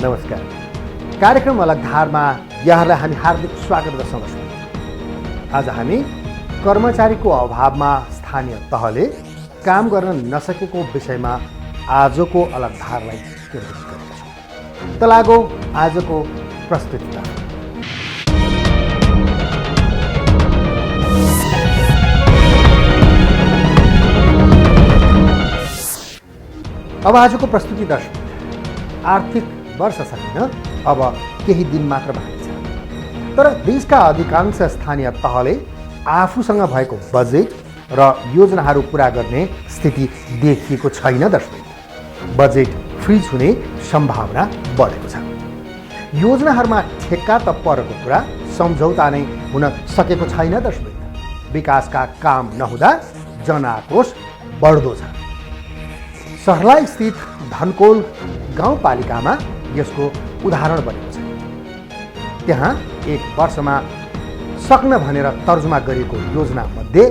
नमस्कार। कार्यक्रम अलग धारमा यहाँलाई हामी हार्दिक स्वागत गर्छौँ। आज हामी कर्मचारीको अभावमा स्थानीय तहले काम गर्न नसकेको विषयमा आजको अलग धारलाई केन्द्रित गरेका छौँ। त लागौ आजको प्रस्तुतिमा। अब आजको प्रस्तुति दर्शक, आर्थिक वर्ष सकिन अब केही दिन मात्र बाँकी छ, तर देशका अधिकांश स्थानीय तहले आफूसँग भएको बजेट र योजनाहरू पुरा गर्ने स्थिति देखिएको छैन। दर्शक, बजेट फ्रिज हुने सम्भावना बढेको छ। योजनाहरूमा ठेक्का त परेको कुरा सम्झौता नै हुन सकेको छैन। दर्शक, विकासका काम नहुँदा जनआक्रोश बढ्दो छ। सर्लाही स्थित धनकोल गाउँपालिकामा यसको उदाहरण बनेको छ। त्यहाँ एक वर्षमा सक्न भनेर तर्जुमा गरिएको योजना मध्ये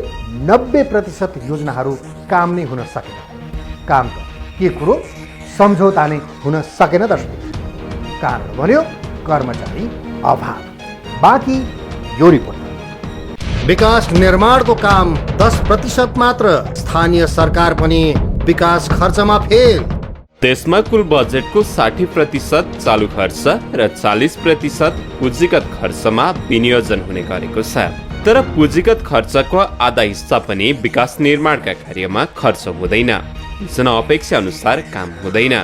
90% योजनाहरू काम नै हुन सकेन। काम त के कुरो, सम्झौता नै हुन सकेन। दर्शक, कारण बन्यो कर्मचारी अभाव। बाँकी यो रिपोर्ट। विकास निर्माणको काम 10% मात्र। स्थानीय सरकार पनि विकास खर्चमा फेल। देशमा कुल बजेटको 60% चालू खर्च र 40% पुँजीगत खर्चमा विनियोजन हुने गरेको छ। तर पुँजीगत खर्चको आधा हिस्सा पनि विकास निर्माणका कार्यमा खर्च हुँदैन। जनअपेक्षा अनुसार काम हुँदैन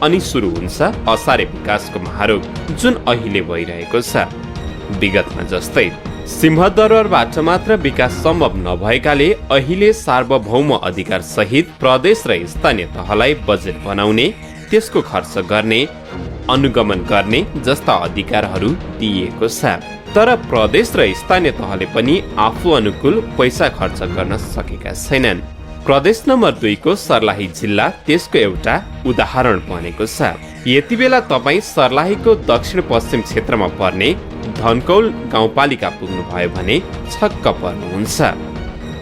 अनि सुरु हुन्छ असारे विकासको महारोग, जुन अहिले भइरहेको छ। विगतमा जस्तै सिंहदरबारबाट मात्र विकास सम्भव नभएकाले अहिले सार्वभौम अधिकार सहित प्रदेश र स्थानीय तहलाई बजेट बनाउने, त्यसको खर्च गर्ने, अनुगमन गर्ने जस्ता अधिकारहरू दिइएको छ। तर प्रदेश र स्थानीय तहले पनि आफू अनुकूल पैसा खर्च गर्न सकेका छैनन्। प्रदेश नम्बर 2 को सर्लाही जिल्ला त्यसको एउटा उदाहरण बनेको छ। यति बेला तपाईँ सर्लाहीको दक्षिण पश्चिम क्षेत्रमा पर्ने धनकौल गाउँपालिका पुग्नुभयो भने छक्क पर्नुहुन्छ।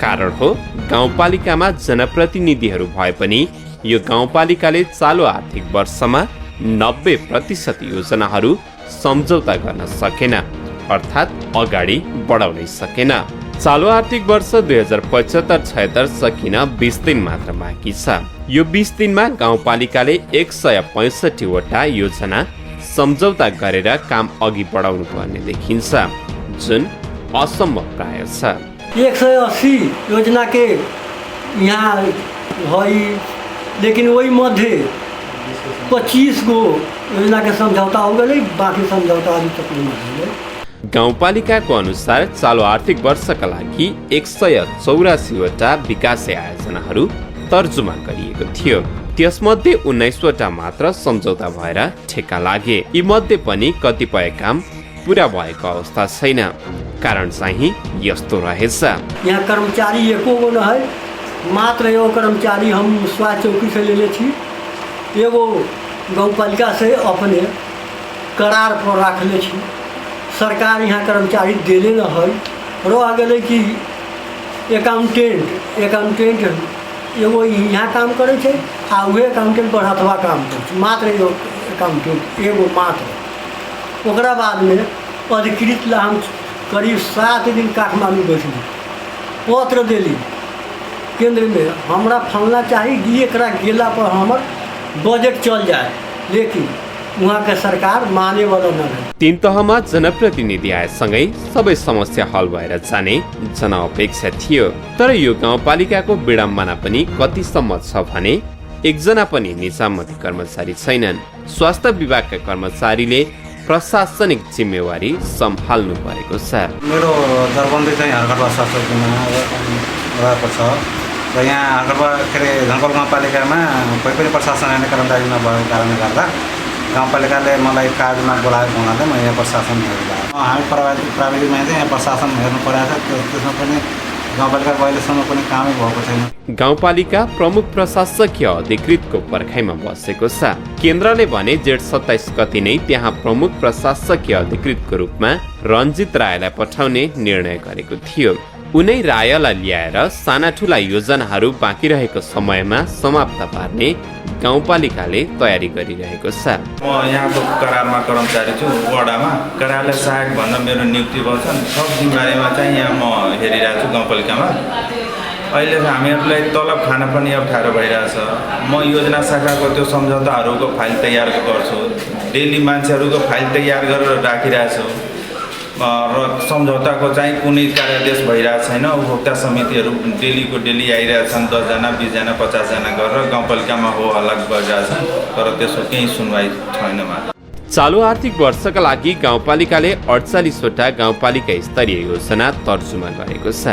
कारण हो, गाउँपालिकामा जनप्रतिनिधिहरू भए पनि यो गाउँपालिकाले चालु आर्थिक वर्षमा 90% योजनाहरू सम्झौता गर्न सकेन, अर्थात् अगाडि बढाउनै सकेन। चालु आर्थिक वर्ष 2075-76 सकिन 20 दिन मात्र बाँकी छ। यो 20 दिनमा गाउँपालिकाले 165 वटा योजना सम्झौता गरेर काम अघि बढाउनु पर्ने देखिन्छ, जुन असम्भव प्राय छ। 180 योजना के यहाँ भई, लेकिन वही मध्ये 25 गो योजना के समझौता हो गए, बाकी समझौता अभी तक नहीं हुए। गाउँपालिकाको अनुसार चालु आर्थिक वर्षका लागि 184 वटा विकास आयोजनाहरू तर्जुमा गरिएको थियो। त्यसमध्ये 19 वटा मात्र सम्झौता भएर ठेक्का लागे। यी मध्ये पनि कतिपय काम पुरा भएको अवस्था छैन। कारण चाहिँ यस्तो रहेछ, यहाँ कर्मचारी एको गो न है, मात्र एगो कर्मचारी हम स्वास्थ्य चौकी से लेले छी, एगो गाउँपालिका से अपने करार पर राखले छी। सरकार यहाँ कर्मचारी देले न है। रह गए कि अकाउंटेंट एगो यहाँ काम करे छे, आ उहे अकाउंटेंट पर हथवा काम करे, मात्र एगो अकाउंटेंट एगो मात्र। ओकरा बाद में अधिकृत ला हम करीब 7 दिन काठमांडू बैठली, पत्र दिली केंद्र में, हमरा फलना चाहिए, एकरा गेला पर हमर बजेट चल जाए, लेकिन उहाँ के सरकार माने वाला न रहे। 3 तहमा जनप्रतिनिधि आएसँगै सबै समस्या हल भएर जाने जनअपेक्षा थियो। तर यो गाउँपालिकाको विडम्बना पनि कतिसम्म छ भने एकजना पनि निजामती कर्मचारी छैनन्। स्वास्थ्य विभागका कर्मचारीले प्रशासनिक जिम्मेवारी सम्हाल्नु परेको छ। मेरो दरबन्दी चाहिँ हर्कटवा स्वास्थ्यमा रहेको छ र यहाँ हर्कटवा के अरे धनकौल गाउँपालिकामा कोही पनि प्रशासन कर्मचारी नभएको कारणले गर्दा गाउँपालिकाले मलाई कार्डमा बोलाएको हुनाले म यहाँ प्रशासन हेर्दा हामी प्राविधिकमा चाहिँ यहाँ प्रशासन हेर्नु परेको छ। त्यसमा पनि गाउँपालिकाको अहिलेसम्म पनि कामै भएको छैन। गाउँपालिका प्रमुख प्रशासकीय अधिकृतको पर्खाइमा बसेको छ। केन्द्रले भने जेठ 27 गति नै त्यहाँ प्रमुख प्रशासकीय अधिकृतको रूपमा रञ्जित रायलाई पठाउने निर्णय गरेको थियो। उनै रायलाई ल्याएर साना ठुला योजनाहरू बाँकी रहेको समयमा समाप्त पार्ने गाउँपालिकाले तयारी गरिरहेको छ। म यहाँको करारमा कर्मचारी छु। वडामा कार्यालय सहायक भन्दा मेरो नियुक्ति भएको छ। सब जिम्मेवारीमा चाहिँ यहाँ म हेरिरहेको छु गाउँपालिकामा। अहिले हामीहरूलाई तलब खान पनि अप्ठ्यारो भइरहेछ। म योजना शाखाको त्यो सम्झौताहरूको फाइल तयार गर्छु। डेली मान्छेहरूको फाइल तयार गरेर राखिरहेछु र सम्झौताको चाहिँ कुनै कार्यादेश भइरहेको छैन। उपभोक्ता समितिहरू डेलीको डेली आइरहेछन्, 10 जना 20 जना 50 जना गरेर गाउँपालिकामा हो हल्ला गरिरहेछन्, तर त्यसको केही सुनवाई छैन। चालु आर्थिक वर्षका लागि गाउँपालिकाले 48वटा गाउँपालिका स्तरीय योजना तर्जुमा गरेको छ,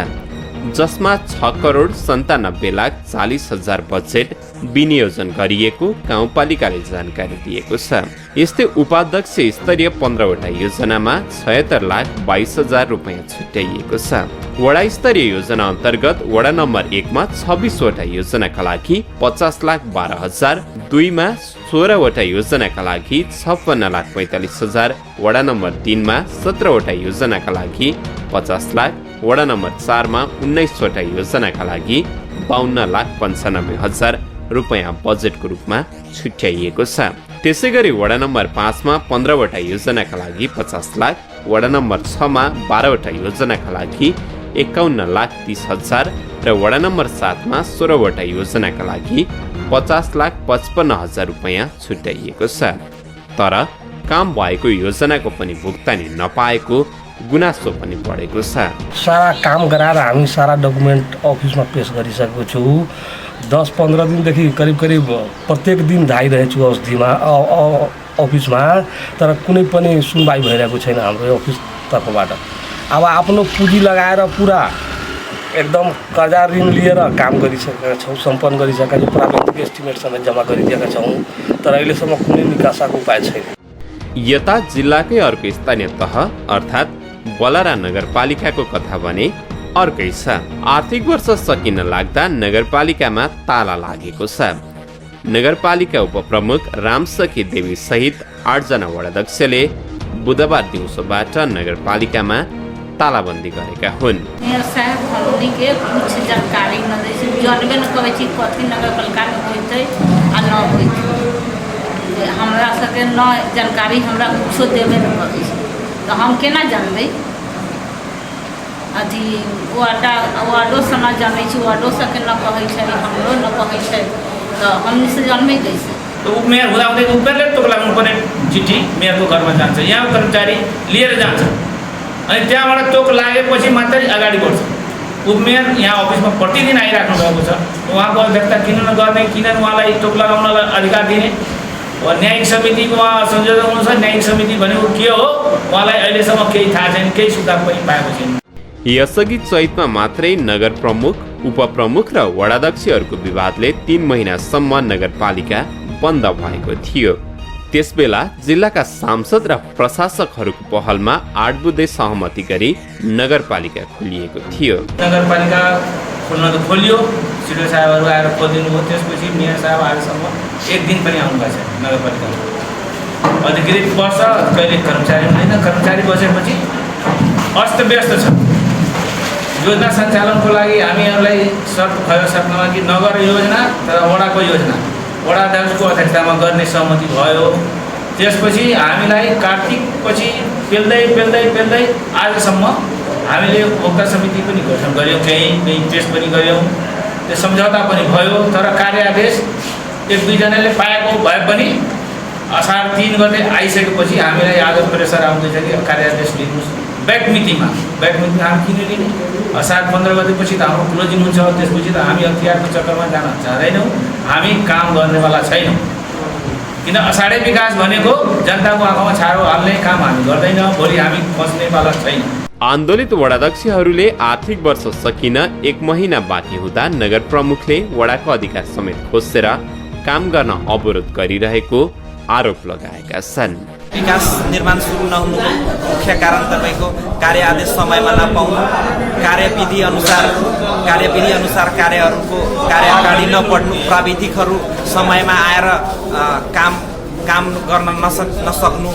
जसमा 6,97,40,00,000 बजेट विनियोजन गरिएको गाउँपालिकाले जानकारी दिएको छ। यस्तै उपाध्यक्ष स्तरीय 15वटा योजनामा 76,22,000 रुपियाँ छुट्याइएको छ। वडा स्तरीय योजना अन्तर्गत वडा नम्बर 1 मा 26वटा योजनाका लागि 50,12,000, 2 मा 16वटा योजनाका लागि 56,45,000, वडा नम्बर 3 मा 17वटा योजनाका लागि 50,00,000, वडा नम्बर 4 मा 19वटा योजनाका लागि 52,95,000 रुपियाँ बजेटको रूपमा छुट्याइएको छ। त्यसै गरी वडा नम्बर 5 मा 15वटा योजनाका लागि 50,00,000, वडा नम्बर 6 मा 12वटा योजनाका लागि 51,30,000 र वडा नम्बर 7 मा 16वटा योजनाका लागि 50,55,000 रुपियाँ छुट्याइएको छ। तर काम भएको योजनाको पनि भुक्तानी नपाएको गुनासो पनि बढेको छ। सारा काम गराएर हामी सारा डकुमेन्ट अफिसमा पेश गरिसकेको छु। 10-15 दिनदेखि करिब प्रत्येक दिन धाइरहेछु अफिसमा, तर कुनै पनि सुनवाई भइरहेको छैन हाम्रो अफिस तर्फबाट। अब आफ्नो पुँजी लगाएर पुरा एकदम कर्जा ऋण लिएर काम गरिसकेका छौँ, सम्पन्न गरिसकेका छौँ, प्राविधिक एस्टिमेट समेत जम्मा गरिदिएका छौँ, तर अहिलेसम्म कुनै निकासाको उपाय छैन। यता जिल्लाकै अर्को स्थानीय तह अर्थात् बलरा नगरपालिकाको कथा भने अर्कै छ। आर्थिक वर्ष सकिन लाग्दा नगरपालिकामा ताला लागेको छ। नगरपालिका उपप्रमुख रामसखी देवी सहित 8 जना वडाध्यक्षले बुधबार दिउँसोबाट नगरपालिकामा तालाबन्दी गरेका हुन्। मेयर साहब हमनी के कुछ जानकारी न दै छै, जानबे न करै छी कथी नगरपालिका में होइतै आ न होइतै। हमरा सबके न जानकारी हमरा कुछो देबे न करै छै, तो हम केना जानबै? अथी वार्डो से न जानै छी, वार्डो सबके न कहै छै, हमरो न कहै छै, तो हमनी से जानबै कैसे? तो उपमेयर हुँदाहुँदै उपमेयरले तोक लाग्नुपर्ने चिठी मेयरको घरमा जान्छ, यहाँ कर्मचारी लिएर जान्छ, अनि त्यहाँबाट तोक लागेपछि मात्रै अगाडि बढ्छ। उपमेयर यहाँ अफिसमा प्रतिदिन आइराख्नु भएको छ। उहाँको अध्यक्षता किन नगर्ने, किन उहाँलाई तोक लगाउनलाई अधिकार दिने? न्यायिक समितिको उहाँ संयोजक हुनुहुन्छ। न्यायिक समिति भनेको के हो उहाँलाई अहिलेसम्म केही थाहा छैन, केही सुधार पनि पाएको छैन। यसअघि चैतमा मात्रै नगर प्रमुख, उपप्रमुख र वडाध्यक्षहरूको विवादले 3 महिनासम्म नगरपालिका बन्द भएको थियो। त्यसबेला जिल्लाका सांसद र प्रशासकहरूको पहलमा 8 बुँदे सहमति गरी नगरपालिका खोलिएको थियो। नगरपालिका खोल्न त खोलियो, सिडिओ साहबहरू आएर खोलिदिनु भयो। त्यसपछि मेयर साहब आएसम्म 1 दिन पनि आउनु भएको छैन नगरपालिकामा। अधिकृत वर्ष कहिले कर्मचारी हुँदैन, कर्मचारी बसेपछि अस्तव्यस्त छ। योजना सञ्चालनको लागि हामीहरूलाई शर्त भयो, शर्तमा कि नगर योजना तर वडाको योजना वडाध्यक्षको अध्यक्षतामा गर्ने सहमति भयो। त्यसपछि हामीलाई कार्तिकपछि पेल्दै आजसम्म हामीले उपभोक्ता समिति पनि गठन गऱ्यौँ, केही पेस पनि गऱ्यौँ, त्यो सम्झौता पनि भयो। तर कार्यादेश 1-2 जनाले पाएको भए पनि असार 3 गते आइसकेपछि हामीलाई आज प्रेसर आउँदैछ कि कार्यादेश लिनुहोस् ब्याक मितिमा हामी किन लिने? असार 15 गतेपछि त हाम्रो क्लोजिङ हुन्छ, त्यसपछि त हामी हतियारको चक्करमा जान चाहँदैनौँ, हामी काम गर्नेवाला छैनौँ। किन असाढे विकास भनेको जनताको आँखामा छारो हाल्ने काम हामी गर्दैन, भोलि हामी बस्नेवाला छैनौँ। आन्दोलित वडाध्यक्षहरूले आर्थिक वर्ष सकिन 1 महिना बाँकी हुँदा नगर प्रमुखले वडाको अधिकार समेत खोसेर काम गर्न अवरोध गरिरहेको आरोप लगाएका छन्। विकास निर्माण सुरु नहुनुको मुख्य कारण तपाईको कार्य आदेश समयमा नपाउनु, कार्यविधि अनुसार कार्यहरूको कार्य अगाडि नबढ्नु, प्राविधिकहरू समयमा आएर काम गर्न नसक्नु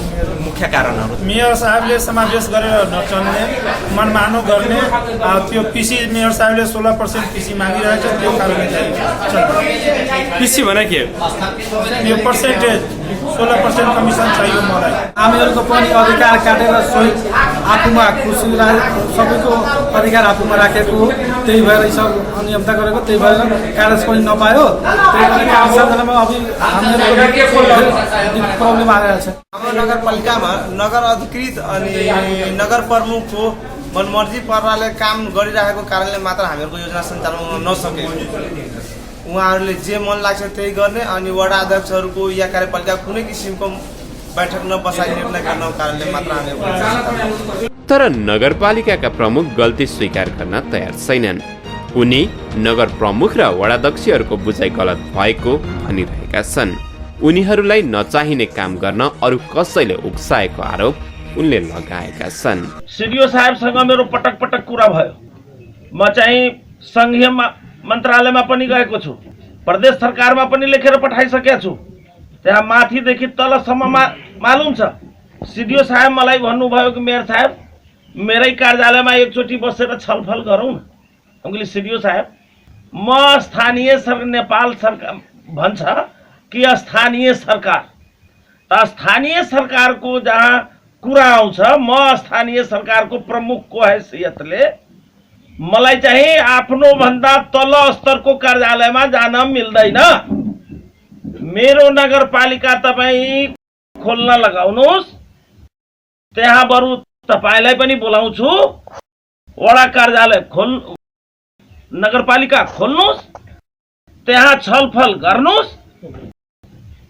मुख्य कारणहरू? मेयर साहबले समावेश गरेर नचल्ने, मनमानो गर्ने, त्यो पिसी मेयर साहबले 16% पिसी मागिरहेछ, त्यो कारणले चाहिँ पिसी भने के यो पर्सेन्टेज 16% कमिसन चाहियो मलाई। हामीहरूको पनि अधिकार काटेर सोही आफूमा खुसी सबैको अधिकार आफूमा राखेको हो, त्यही भएर सर अनियमता गरेको, त्यही भएर कागज पनि नपायो, त्यही भएर कागज सञ्चालनमा अब हामीहरूको प्रब्लम आइरहेको छ। हाम्रो नगरपालिकामा नगर अधिकृत अनि नगर प्रमुखको मनमर्जी पाराले काम गरिरहेको कारणले मात्र हामीहरूको योजना सञ्चालन हुन नसकेको। उहाँहरूले जे मन लाग्छ त्यही गर्ने अनि वडा अध्यक्षहरूको या कार्यपालिका कुनै किसिमको बैठक नबसाई निर्णय गर्नको कारणले मात्र हामी। तर नगरपालिकाका प्रमुख गल्ती स्वीकार गर्न तयार छैनन्। उनी नगर प्रमुख र वडाध्यक्षहरूको बुझाइ गलत भएको भनिरहेका छन्। उनीहरूलाई नचाहिने काम गर्न अरू कसैले उक्साएको आरोप उनले लगाएका छन्। सिडिओ साहबसँग मेरो पटक पटक कुरा भयो। म चाहिँ संघीय मन्त्रालयमा पनि गएको छु, प्रदेश सरकारमा पनि लेखेर पठाइसकेको छु। त्यहाँ माथिदेखि तलसम्म मालुम छ। सिडिओ साहब मलाई भन्नुभयो कि मेयर साहब मेरै कार्यालयमा एकचोटि बसेर छलफल गरौँ। मैले सिडिओ साहब म स्थानीय नेपाल सरकार भन्छ कि स्थानीय सरकार, त स्थानीय सरकारको जहाँ कुरा आउँछ म स्थानीय सरकारको प्रमुखको हैसियतले मलाई चाहिँ आफ्नो भन्दा तल स्तरको कार्यालयमा जान मिल्दैन। मेरो नगरपालिका तपाईँ खोल्न लगाउनुहोस्, त्यहाँ बरु तपाईलाई पनि बोलाउँछु, वडा कार्यालय नगरपालिका खोल्नुहोस्, त्यहाँ छलफल गर्नुहोस्।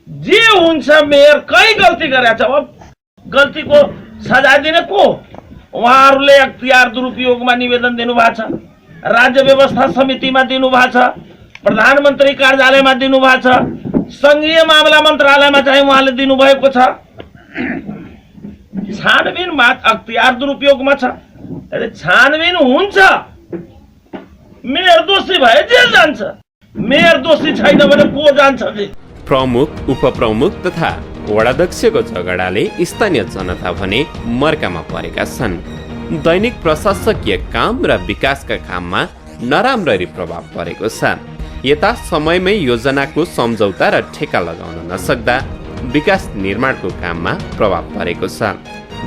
जे हुन्छ मेयर कहीँ गल्ती गरेछ, अब गल्तीको सजाय दिने को? उहाँहरूले अख्तियार दुरुपयोगमा निवेदन दिनुभएको छ, राज्य व्यवस्था समितिमा दिनुभएको छ, प्रधानमन्त्री कार्यालयमा दिनुभएको छ, संघीय मामला मन्त्रालयमा चाहिँ उहाँले दिनुभएको छ। छानबिन अख्तियार दुरुपयोगमा छ। छानबिन हुन्छ, मेयर दोषी भए जे जान्छ, मेयर दोषी छैन भने को जान्छ? प्रमुख, उपप्रमुख तथा वडाध्यक्षको झगडाले स्थानीय जनता भने मर्कामा परेका छन्। दैनिक प्रशासकीय काम र विकासका काममा नराम्ररी प्रभाव परेको छ। यता समयमै योजनाको सम्झौता र ठेका लगाउन नसक्दा विकास निर्माणको काममा प्रभाव परेको छ,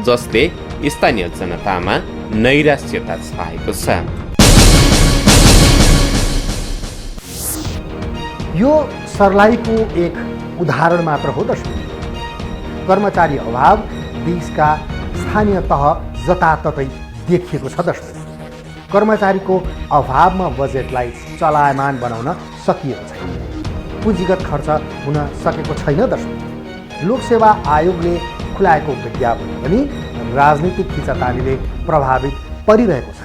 जसले स्थानीय जनतामा नैराश्यता छाएको छ। यो सर्लाहीको एक उदाहरण मात्र हो दर्शक। कर्मचारी अभाव देशका स्थानीय तह जताततै देखिएको छ दर्शक। कर्मचारीको अभावमा बजेटलाई चलायमान बनाउन सकिएको छैन, पुँजीगत खर्च हुन सकेको छैन दर्शक। लोकसेवा आयोगले खुलाएको विज्ञापन पनि राजनीतिक खिचातानीले प्रभावित परिरहेको छ।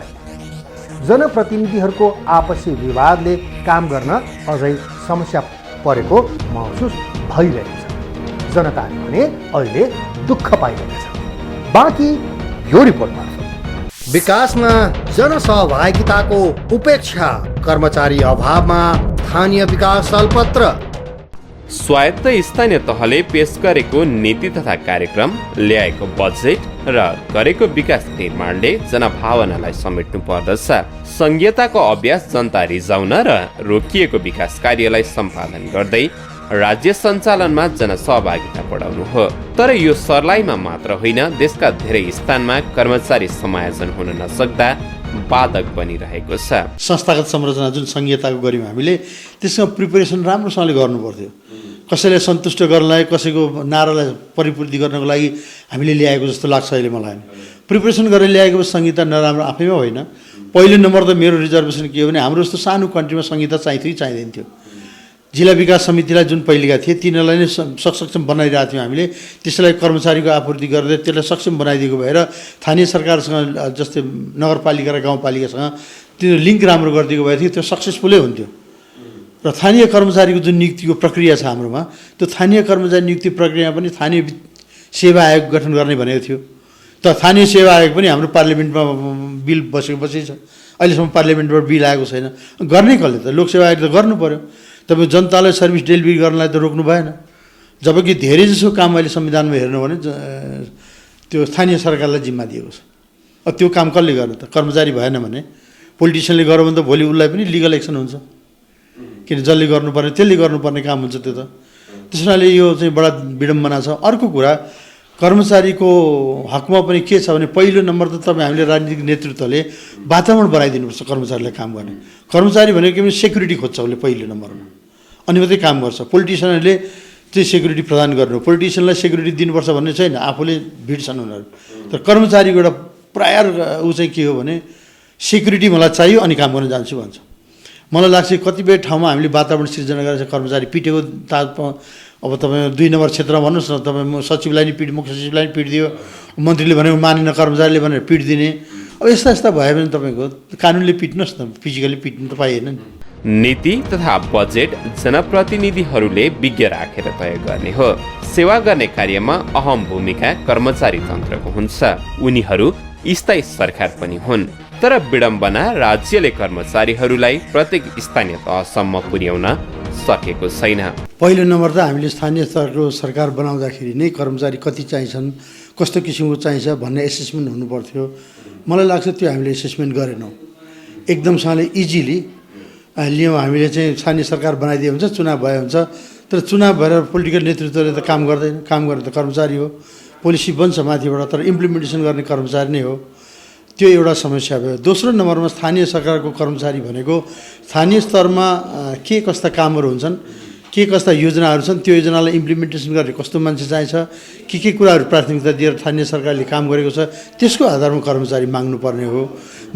जनप्रतिनिधिहरूको आपसी विवादले काम गर्न अझै समस्या परेको महसुस भइरहेको छ। जनताले भने अहिले दुःख पाइरहेका छन्। बाँकी यो रिपोर्ट मार्फत विकासमा जनसहभागिताको उपेक्षा, कर्मचारी अभावमा स्थानीय विकास अलपत्र। स्वायत्त स्थानीय तहले पेश गरेको नीति तथा कार्यक्रम, ल्याएको बजेट र गरेको विकास निर्माणले जनभावनालाई समेट्नु पर्दछ। संघीयताको अभ्यास जनता रिजाउन र रोकिएको विकास कार्यलाई सम्पादन गर्दै राज्य सञ्चालनमा जनसहभागिता बढाउनु हो। तर यो सर्लाहीमा मात्र होइन, देशका धेरै स्थानमा कर्मचारी समायोजन हुन नसक्दा बाधक बनिरहेको छ। संस्थागत संरचना जुन संघीयताको गऱ्यौँ हामीले, त्यसमा प्रिपरेसन राम्रोसँगले गर्नु पर्थ्यो। कसैलाई सन्तुष्ट गर्नलाई, कसैको नारालाई परिपूर्ति गर्नको लागि हामीले ल्याएको जस्तो लाग्छ अहिले मलाई। प्रिपरेसन गरेर ल्याएको संहिता नराम्रो आफैमा होइन। पहिलो नम्बर त मेरो रिजर्भेसन के हो भने हाम्रो जस्तो सानो कन्ट्रीमा संहिता चाहिन्थ्यो कि चाहिँदैन थियो। जिल्ला विकास समितिलाई जुन पहिलेका थिए तिनीहरूलाई नै सक्षम बनाइरहेको थियौँ हामीले। त्यसलाई कर्मचारीको आपूर्ति गर्दै त्यसलाई सक्षम बनाइदिएको भएर स्थानीय सरकारसँग जस्तै नगरपालिका र गाउँपालिकासँग त्यो लिङ्क राम्रो गरिदिएको भए थियो, त्यो सक्सेसफुलै हुन्थ्यो। र स्थानीय कर्मचारीको जुन नियुक्तिको प्रक्रिया छ हाम्रोमा, त्यो स्थानीय कर्मचारी नियुक्ति प्रक्रियामा पनि स्थानीय सेवा आयोग गठन गर्ने भनेको थियो। त स्थानीय सेवा आयोग पनि हाम्रो पार्लियामेन्टमा बिल बसेपछि छ, अहिलेसम्म पार्लियामेन्टबाट बिल आएको छैन। गर्ने कसले त? लोकसेवा आयोग त गर्नु पर्यो। तपाईँ जनतालाई सर्भिस डेलिभरी गर्नलाई त रोक्नु भएन। जबकि धेरै जसो काम अहिले संविधानमा हेर्नु भने त्यो स्थानीय सरकारलाई जिम्मा दिएको छ। अब त्यो काम कसले गर्ने त? कर्मचारी भएन भने पोलिटिसियनले गर्यो भने त भोलि उसलाई पनि लिगल एक्सन हुन्छ, किन जसले गर्नुपर्ने त्यसले गर्नुपर्ने काम हुन्छ त्यो त। त्यस कारणले यो चाहिँ बडा विडम्बना छ। अर्को कुरा, कर्मचारीको हकमा पनि के छ भने पहिलो नम्बर त तपाईँ हामीले राजनीतिक नेतृत्वले वातावरण बनाइदिनुपर्छ कर्मचारीलाई काम गर्ने। कर्मचारी भनेको के भने सेक्युरिटी खोज्छ उसले पहिलो नम्बरमा, अनि मात्रै काम गर्छ। पोलिटिसियनहरूले चाहिँ सेक्युरिटी प्रदान गर्नु, पोलिटिसियनलाई सेक्युरिटी दिनुपर्छ भन्ने छैन, आफूले भिड्छन् उनीहरू। तर कर्मचारीको एउटा प्रायर ऊ चाहिँ के हो भने सेक्युरिटी मलाई चाहियो अनि काम गर्न जान्छु भन्छ। मलाई लाग्छ कतिपय ठाउँमा हामीले वातावरण सिर्जना गरेर कर्मचारी पिटेको अब तपाईँ 2 नम्बर क्षेत्रमा भन्नुहोस् न, तपाईँ सचिवलाई नि मुख्य सचिवलाई नि पिटिदियो, मन्त्रीले भनेको मानेन, कर्मचारीले भनेर पिटिदिने। अब यस्ता यस्ता भयो भने तपाईँको कानुनले पिट्नुहोस् न, फिजिकली पिट्नु त पाइएन नि। नीति तथा बजेट जनप्रतिनिधिहरूले विज्ञ राखेर तय गर्ने हो। सेवा गर्ने कार्यमा अहम भूमिका कर्मचारी तन्त्रको हुन्छ। उनीहरू स्थायी सरकार पनि हुन्। तर विडम्बना राज्यले कर्मचारीहरूलाई प्रत्येक स्थानीय तहसम्म पुर्याउन सकेको छैन। पहिलो नम्बर त हामीले स्थानीय स्तरको सरकार बनाउँदाखेरि नै कर्मचारी कति चाहिन्छन्, कस्तो किसिमको चाहिन्छ भन्ने एसेसमेन्ट हुनुपर्थ्यो। मलाई लाग्छ त्यो हामीले एसेसमेन्ट गरेनौँ। एकदमसँगले इजिली लियौँ हामीले चाहिँ स्थानीय सरकार बनाइदिए हुन्छ, चुनाव भए हुन्छ। तर चुनाव भएर पोलिटिकल नेतृत्वले त काम गर्दैन, काम गर्ने त कर्मचारी हो। पोलिसी बन्छ माथिबाट, तर इम्प्लिमेन्टेसन गर्ने कर्मचारी नै हो। त्यो एउटा समस्या भयो। दोस्रो नम्बरमा स्थानीय सरकारको कर्मचारी भनेको स्थानीय स्तरमा के कस्ता कामहरू हुन्छन्, के कस्ता योजनाहरू छन्, त्यो योजनालाई इम्प्लिमेन्टेसन गर्ने कस्तो मान्छे चाहिन्छ, के कुराहरू प्राथमिकता दिएर स्थानीय सरकारले काम गरेको छ, त्यसको आधारमा कर्मचारी माग्नुपर्ने हो।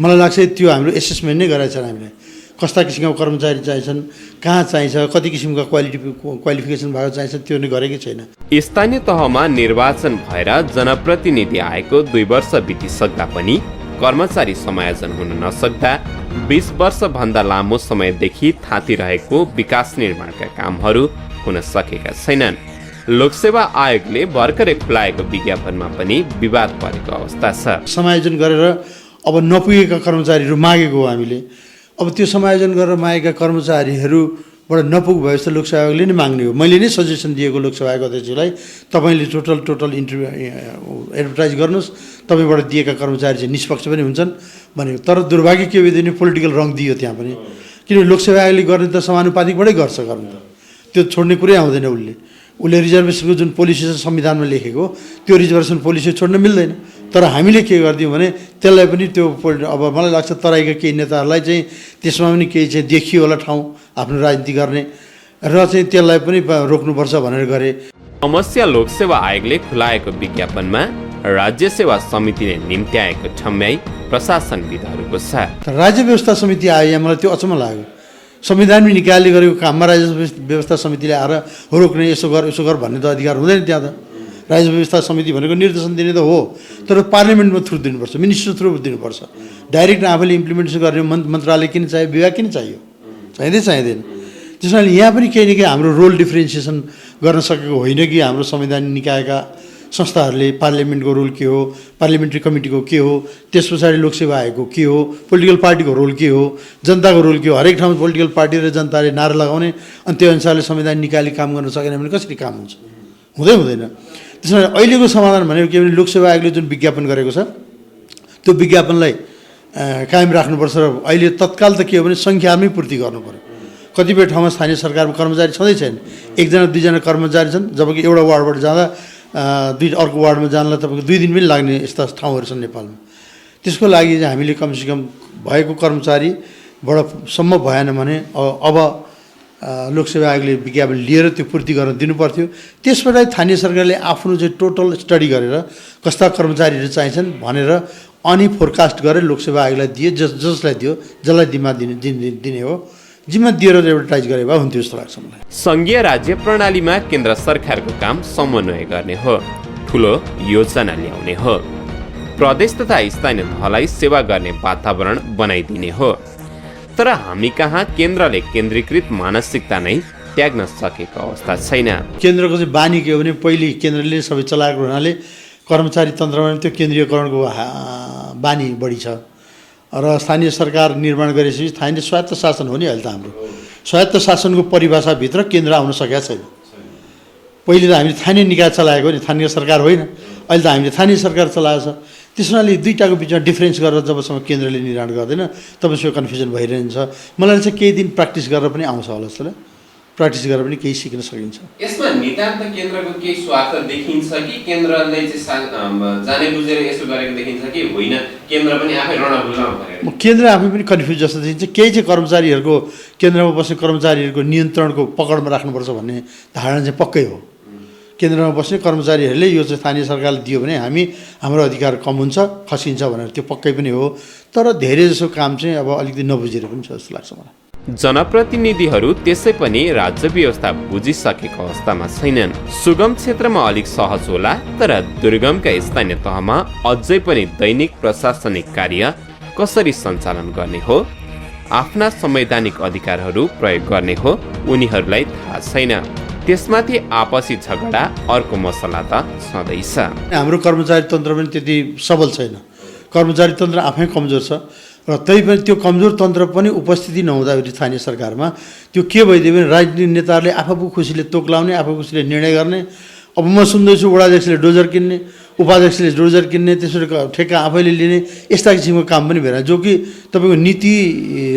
मलाई लाग्छ त्यो हाम्रो एसेसमेन्ट नै गरेका छन् हामीले। कस्ता किसिमका कर्मचारी चाहिन्छन्, कहाँ चाहिन्छ, कति किसिमका क्वालिफिकेसन भएको चाहिन्छ, त्यो नै गरेकै छैन। स्थानीय तहमा निर्वाचन भएर जनप्रतिनिधि आएको 2 वर्ष बितिसक्दा पनि कर्मचारी समायोजन हुन नसक्दा 20 वर्षभन्दा लामो समयदेखि थाँतिरहेको विकास निर्माणका कामहरू हुन सकेका छैनन्। लोकसेवा आयोगले भर्खरै खुलाएको विज्ञापनमा पनि विवाद परेको अवस्था छ। समायोजन गरेर अब नपुगेका कर्मचारीहरू मागेको हो हामीले। अब त्यो समायोजन गरेर मागेका कर्मचारीहरूबाट नपुग भए जस्तो लोकसेवा आयोगले नै माग्ने हो। मैले नै सजेसन दिएको लोकसेवा आयोग अध्यक्षलाई, तपाईँले टोटल इन्टरभ्यू एडभर्टाइज गर्नुहोस्, तपाईँबाट दिएका कर्मचारी चाहिँ निष्पक्ष पनि हुन्छन् भनेको। तर दुर्भाग्य के भने पोलिटिकल रङ दियो त्यहाँ पनि, किनभने लोकसेवा आयोगले गर्ने त समानुपातिकबाटै गर्छ, गर्नु त त्यो छोड्ने कुरै आउँदैन। उसले रिजर्भेसनको जुन पोलिसी छ संविधानमा लेखेको, त्यो रिजर्भेसन पोलिसी छोड्न मिल्दैन। तर हामीले के गरिदियौँ भने त्यसलाई पनि त्यो अब मलाई लाग्छ तराईका केही नेताहरूलाई चाहिँ त्यसमा पनि केही चाहिँ देखियो होला ठाउँ आफ्नो राजनीति गर्ने र चाहिँ त्यसलाई पनि रोक्नुपर्छ भनेर गरे। समस्या लोकसेवा आयोगले खुलाएको विज्ञापनमा राज्य सेवा समितिले निम्त्याएको ठम्याई प्रशासनविदहरूको छ। राज्य व्यवस्था समिति आयो यहाँ, मलाई त्यो अचम्म लाग्यो। संविधानले निकायले गरेको काममा राज्य व्यवस्था समितिले आएर रोक्ने, यसो गर भन्ने त अधिकार हुँदैन त्यहाँ त। राज्य व्यवस्था समिति भनेको निर्देशन दिने त हो, तर पार्लियामेन्टमा थ्रु दिनुपर्छ, मिनिस्टर थ्रु दिनुपर्छ। डाइरेक्ट आफूले इम्प्लिमेन्टेसन गर्ने मन्त्रालय किन चाहियो, विभाग किन चाहियो? चाहिँदैन। त्यस कारणले यहाँ पनि केही न केही हाम्रो रोल डिफ्रेन्सिएसन गर्न सकेको होइन कि हाम्रो संवैधानिक निकायका संस्थाहरूले पार्लियामेन्टको रोल के हो, पार्लियामेन्ट्री कमिटीको के हो, त्यस पछाडि लोकसेवा आयोगको के हो, पोलिटिकल पार्टीको रोल के हो, जनताको रोल के हो। हरेक ठाउँमा पोलिटिकल पार्टी र जनताले नारा लगाउने अनि त्यो अनुसारले संवैधानिक निकायले काम गर्न सकेन भने कसरी काम हुन्छ? हुँदैन। त्यसमा अहिलेको समाधान भनेको के भने लोकसेवा आयोगले जुन विज्ञापन गरेको छ त्यो विज्ञापनलाई कायम राख्नुपर्छ र अहिले तत्काल त के हो भने सङ्ख्यामै पूर्ति गर्नुपर्यो। कतिपय ठाउँमा स्थानीय सरकारमा कर्मचारी छँदै छैन, 1 2 कर्मचारी छन्, जबकि एउटा वार्डबाट जाँदा अर्को वार्डमा जानलाई तपाईँको 2 दिन पनि लाग्ने यस्ता ठाउँहरू छन् नेपालमा। त्यसको लागि चाहिँ हामीले कमसेकम भएको कर्मचारीबाट सम्भव भएन भने अब लोकसेवा आयोगले विज्ञापन लिएर त्यो पूर्ति गर्न दिनुपर्थ्यो। त्यसबाट स्थानीय सरकारले आफ्नो चाहिँ टोटल स्टडी गरेर कस्ता कर्मचारीहरू चाहिन्छन् भनेर अनि फोरकास्ट गरेर लोकसेवा आयोगलाई दिए, जसलाई दियो, जसलाई दिने हो, जिम्मा दिएर एडभर्टाइज गरे भए हुन्थ्यो जस्तो लाग्छ मलाई। सङ्घीय राज्य प्रणालीमा केन्द्र सरकारको काम समन्वय गर्ने हो, ठुलो योजना ल्याउने हो, प्रदेश तथा स्थानीय तहलाई सेवा गर्ने वातावरण बनाइदिने हो। तर हामी कहाँ केन्द्रले केन्द्रीकृत मानसिकता नै त्याग्न सकेको अवस्था छैन। केन्द्रको चाहिँ बानी के हो भने पहिले केन्द्रले सबै चलाएको हुनाले कर्मचारी तन्त्रमा त्यो केन्द्रीयकरणको बानी बढी छ र स्थानीय सरकार निर्माण गरेपछि स्थानीय स्वायत्त शासन हो नि। अहिले त हाम्रो स्वायत्त शासनको परिभाषाभित्र केन्द्र आउन सकेका छैन। पहिले त हामीले स्थानीय निकाय चलाएको नि, स्थानीय सरकार होइन। अहिले त हामीले स्थानीय सरकार चलाएको छ। त्यस हुनाले दुईटाको बिचमा डिफ्रेन्स गरेर जबसम्म केन्द्रले निर्माण गर्दैन तबसम्म कन्फ्युजन भइरहन्छ। मलाई चाहिँ केही दिन प्र्याक्टिस गरेर पनि आउँछ होला जस्तो लाग्छ। प्र्याक्टिस गरेर पनि केही सिक्न सकिन्छ। यसमा नितान्त केन्द्रको केही स्वार्थ देखिन्छ कि केन्द्रले चाहिँ जाने बुझेर यसो गरेको देखिन्छ कि होइन केन्द्र पनि आफै रणभुल्लामा परेको? केन्द्र आफै पनि कन्फ्युज जस्तो देखिन्छ। केही चाहिँ कर्मचारीहरूको केन्द्रमा बस्ने कर्मचारीहरूको नियन्त्रणको पकडमा राख्नुपर्छ भन्ने धारणा चाहिँ पक्कै हो। केन्द्रमा बस्ने कर्मचारीहरूले यो चाहिँ स्थानीय सरकारले दियो भने हाम्रो अधिकार कम हुन्छ खसिन्छ भनेर त्यो पक्कै पनि हो। तर धेरै जसो काम चाहिँ अब अलिकति नबुझेर पनि छ जस्तो लाग्छ मलाई। जनप्रतिनिधिहरू त्यसै पनि राज्य व्यवस्था बुझिसकेको अवस्थामा छैनन्। सुगम क्षेत्रमा अलिक सहज होला, तर दुर्गमका स्थानीय तहमा अझै पनि दैनिक प्रशासनिक कार्य कसरी सञ्चालन गर्ने हो, आफ्ना संवैधानिक अधिकारहरू प्रयोग गर्ने हो, उनीहरूलाई थाहा छैन। त्यसमाथि आपसी झगडा अर्को मसला त छँदैछ। हाम्रो कर्मचारी तन्त्र पनि त्यति सबल छैन। कर्मचारी तन्त्र आफै कमजोर छ र त्यही पनि त्यो कमजोर तन्त्र पनि उपस्थिति नहुँदाखेरि स्थानीय सरकारमा त्यो के भइदियो भने राजनीतिक नेताहरूले आफू खुसीले तोक लाउने, आफू खुसीले निर्णय गर्ने। अब म सुन्दैछु वडाध्यक्षले डोजर किन्ने, उपाध्यक्षले डोजर किन्ने, त्यसरी ठेक्का आफैले लिने, यस्ता किसिमको काम पनि भएर जो कि तपाईँको नीति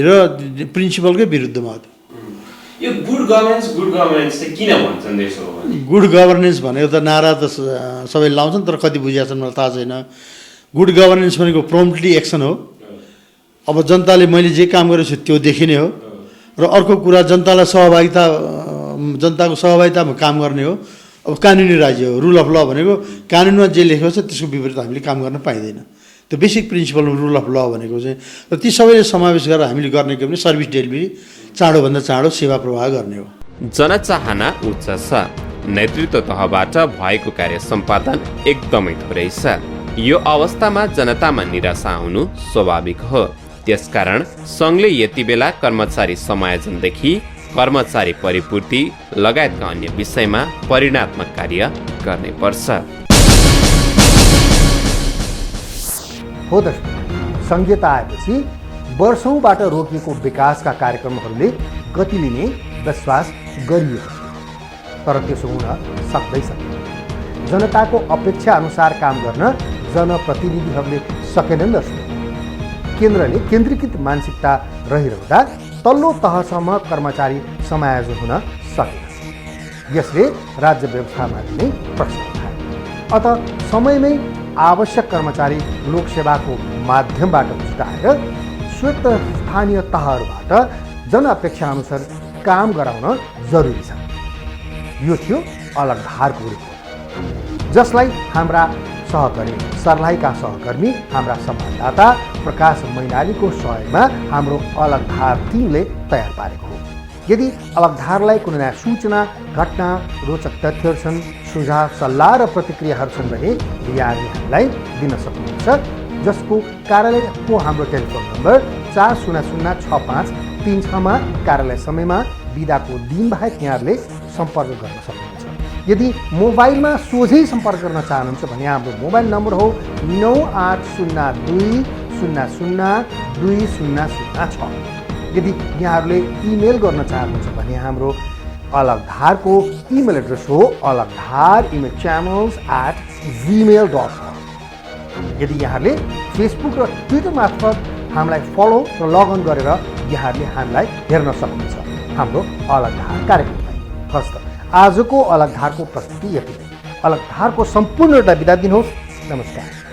र प्रिन्सिपलकै विरुद्धमा हो। यो गुड गभर्नेन्स चाहिँ किन भन्छन् देशो? गुड गभर्नेन्स भनेको त नारा त सबै लाउँछन् तर कति बुझिया छन् मलाई थाहा छैन। गुड गभर्नेन्स भनेको प्रम्प्टली एक्सन हो। अब जनताले मैले जे काम गरेको छु त्यो देखिने हो र अर्को कुरा जनताको सहभागितामा काम गर्ने हो। अब कानुनी राज्य हो। रुल अफ ल भनेको कानुनमा जे लेखेको छ त्यसको विपरीत हामीले काम गर्न पाइँदैन। त्यो बेसिक प्रिन्सिपल रुल अफ ल भनेको चाहिँ र ती सबैले समावेश गरेर हामीले गर्ने के भने सर्भिस डेलिभरी चाँडोभन्दा चाँडो सेवा प्रवाह गर्ने हो। जनचाहना उच्च छ, नेतृत्व तहबाट भएको कार्य सम्पादन एकदमै थोरै छ। यो अवस्थामा जनतामा निराशा आउनु स्वाभाविक हो। त्यसकारण सङ्घले यति बेला कर्मचारी समायोजनदेखि कर्मचारी परिपूर्ति लगायतका अन्य विषयमा परिणात्मक कार्य गर्ने पर्छ। हो दर्शक, संघीयता आएपछि वर्षौंबाट रोकिएको विकासका कार्यक्रमहरूले गति लिने विश्वास गरिएको थियो, तर त्यसो हुन सक्दैछ। जनताको अपेक्षा अनुसार काम गर्न जनप्रतिनिधिहरूले सकेनन् दर्शक। केन्द्रले केन्द्रीकृत मानसिकता रहिरहँदा तल्लो तहसम्म कर्मचारी समायोजन हुन सकेन। यसले राज्य व्यवस्थामाथि नै प्रश्न उठायो। अत समयमै आवश्यक कर्मचारी लोकसेवाको माध्यमबाट जुटाएर स्वत स्थानीय तहहरूबाट जनअपेक्षा अनुसार काम गराउन जरुरी छ। यो थियो अलग धारको रिपोर्ट, जसलाई हाम्रा सहकर्मी सर्लाहीका सहकर्मी हाम्रा संवाददाता प्रकाश मैनालीको सहयोगमा हाम्रो अलग धार टिमले तयार पारेको हो। यदि अलग धारलाई कुनै नयाँ सूचना, घटना, रोचक तथ्यहरू छन्, सुझाव, सल्लाह र प्रतिक्रियाहरू छन् भने हामीलाई दिन सक्नुहुन्छ, जसको कार्यालयको हाम्रो टेलिफोन नम्बर 4006536 कार्यालय समयमा बिदाको दिन बाहेक यहाँहरूले सम्पर्क गर्न सक्नुहुन्छ। यदि मोबाइलमा सोझै सम्पर्क गर्न चाहनुहुन्छ भने हाम्रो मोबाइल नम्बर हो 9802002006। यदि यहाँहरूले इमेल गर्न चाहनुहुन्छ भने हाम्रो अलग धारको इमेल एड्रेस हो alagdhar@gmail.com। यदि यहाँहरूले फेसबुक र ट्विटर मार्फत हामीलाई फलो र लगअन गरेर यहाँहरूले हामीलाई हेर्न सक्नुहुन्छ हाम्रो अलग धार कार्यक्रमलाई। हस्त आजको अलग धारको प्रस्तुति यति नै। अलग धारको सम्पूर्ण बिदा दिनुहोस्। नमस्कार।